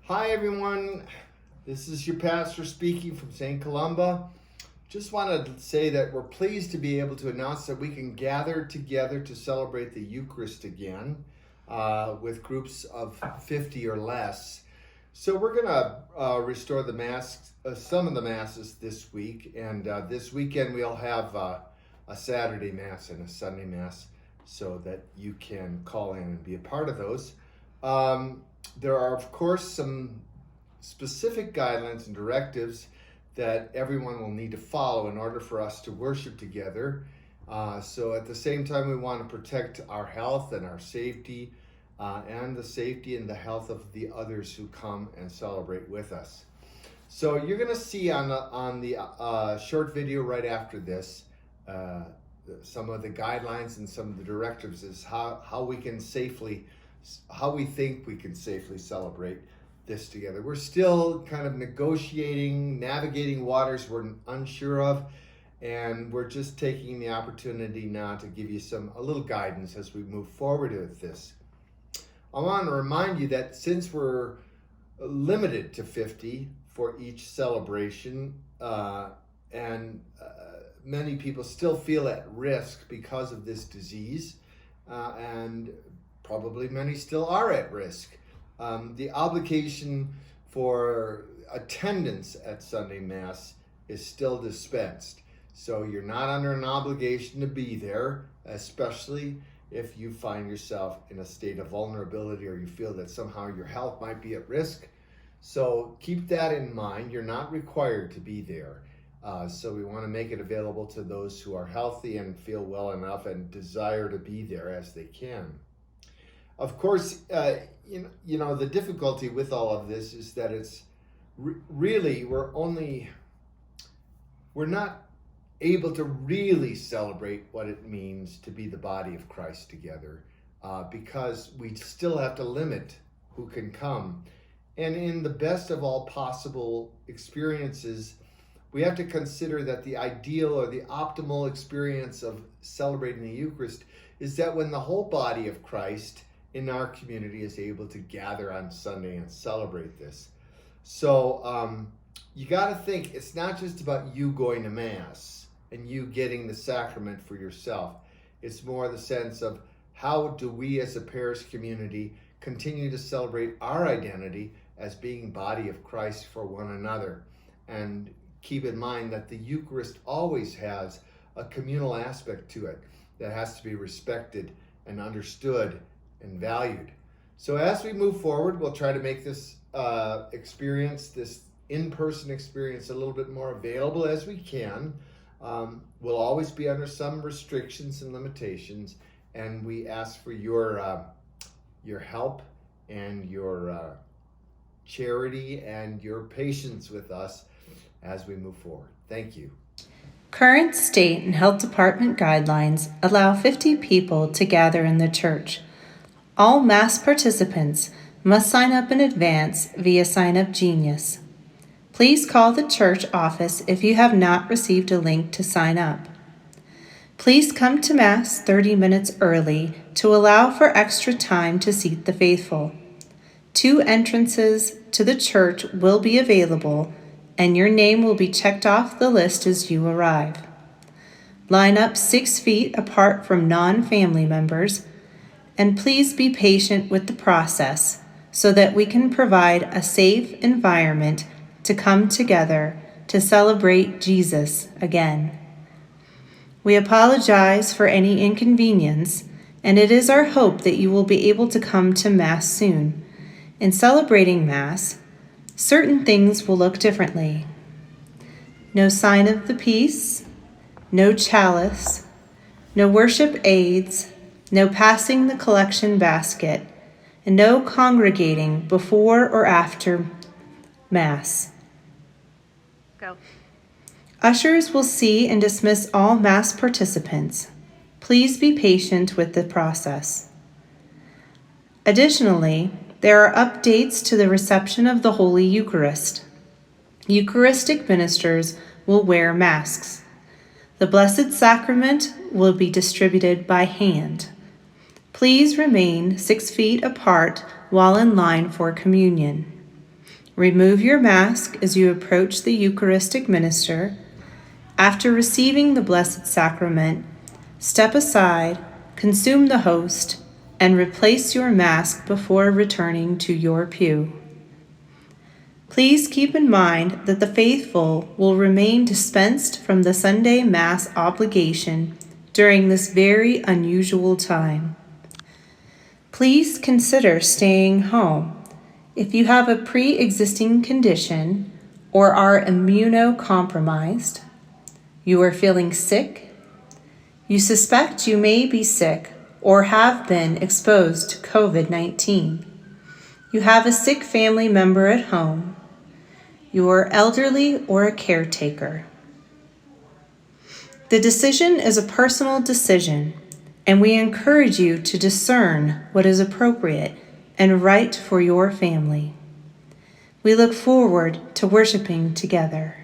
Hi everyone, this is your pastor speaking from St. Columba. Just wanted to say that we're pleased to be able to announce that we can gather together to celebrate the Eucharist again with groups of 50 or less. So we're going to restore the Mass, some of the Masses this week, and this weekend we'll have a Saturday Mass and a Sunday Mass so that you can call in and be a part of those. There are, of course, some specific guidelines and directives that everyone will need to follow in order for us to worship together. So at the same time, we want to protect our health and our safety, and the safety and the health of the others who come and celebrate with us. So you're going to see on the short video right after this some of the guidelines and some of the directives is how we think we can safely celebrate this together. We're still kind of navigating waters we're unsure of, and we're just taking the opportunity now to give you a little guidance as we move forward with this. I want to remind you that since we're limited to 50 for each celebration, and many people still feel at risk because of this disease, and probably many still are at risk. The obligation for attendance at Sunday Mass is still dispensed. So you're not under an obligation to be there, especially if you find yourself in a state of vulnerability or you feel that somehow your health might be at risk. So keep that in mind. You're not required to be there. So we want to make it available to those who are healthy and feel well enough and desire to be there as they can. Of course, you know, the difficulty with all of this is that it's really, we're not able to really celebrate what it means to be the body of Christ together, because we still have to limit who can come. And in the best of all possible experiences, we have to consider that the ideal or the optimal experience of celebrating the Eucharist is that when the whole body of Christ in our community is able to gather on Sunday and celebrate this. So you got to think it's not just about you going to Mass and you getting the sacrament for yourself. It's more the sense of how do we as a parish community continue to celebrate our identity as being body of Christ for one another. And keep in mind that the Eucharist always has a communal aspect to it that has to be respected and understood and valued. So as we move forward, we'll try to make this this in-person experience, a little bit more available as we can. We'll always be under some restrictions and limitations, and we ask for your help and your charity and your patience with us as we move forward. Thank you. Current state and health department guidelines allow 50 people to gather in the church. All Mass participants must sign up in advance via Sign Up Genius. Please call the church office if you have not received a link to sign up. Please come to Mass 30 minutes early to allow for extra time to seat the faithful. 2 entrances to the church will be available, and your name will be checked off the list as you arrive. Line up 6 feet apart from non-family members, and please be patient with the process so that we can provide a safe environment to come together to celebrate Jesus again. We apologize for any inconvenience, and it is our hope that you will be able to come to Mass soon. In celebrating Mass, certain things will look differently. No sign of the peace, no chalice, no worship aids, no passing the collection basket, and no congregating before or after Mass. Go. Ushers will see and dismiss all Mass participants. Please be patient with the process. Additionally, there are updates to the reception of the Holy Eucharist. Eucharistic ministers will wear masks. The Blessed Sacrament will be distributed by hand. Please remain 6 feet apart while in line for communion. Remove your mask as you approach the Eucharistic minister. After receiving the Blessed Sacrament, step aside, consume the host, and replace your mask before returning to your pew. Please keep in mind that the faithful will remain dispensed from the Sunday Mass obligation during this very unusual time. Please consider staying home. If you have a pre-existing condition or are immunocompromised, you are feeling sick, you suspect you may be sick or have been exposed to COVID-19, you have a sick family member at home, you are elderly or a caretaker. The decision is a personal decision, and we encourage you to discern what is appropriate and right for your family. We look forward to worshiping together.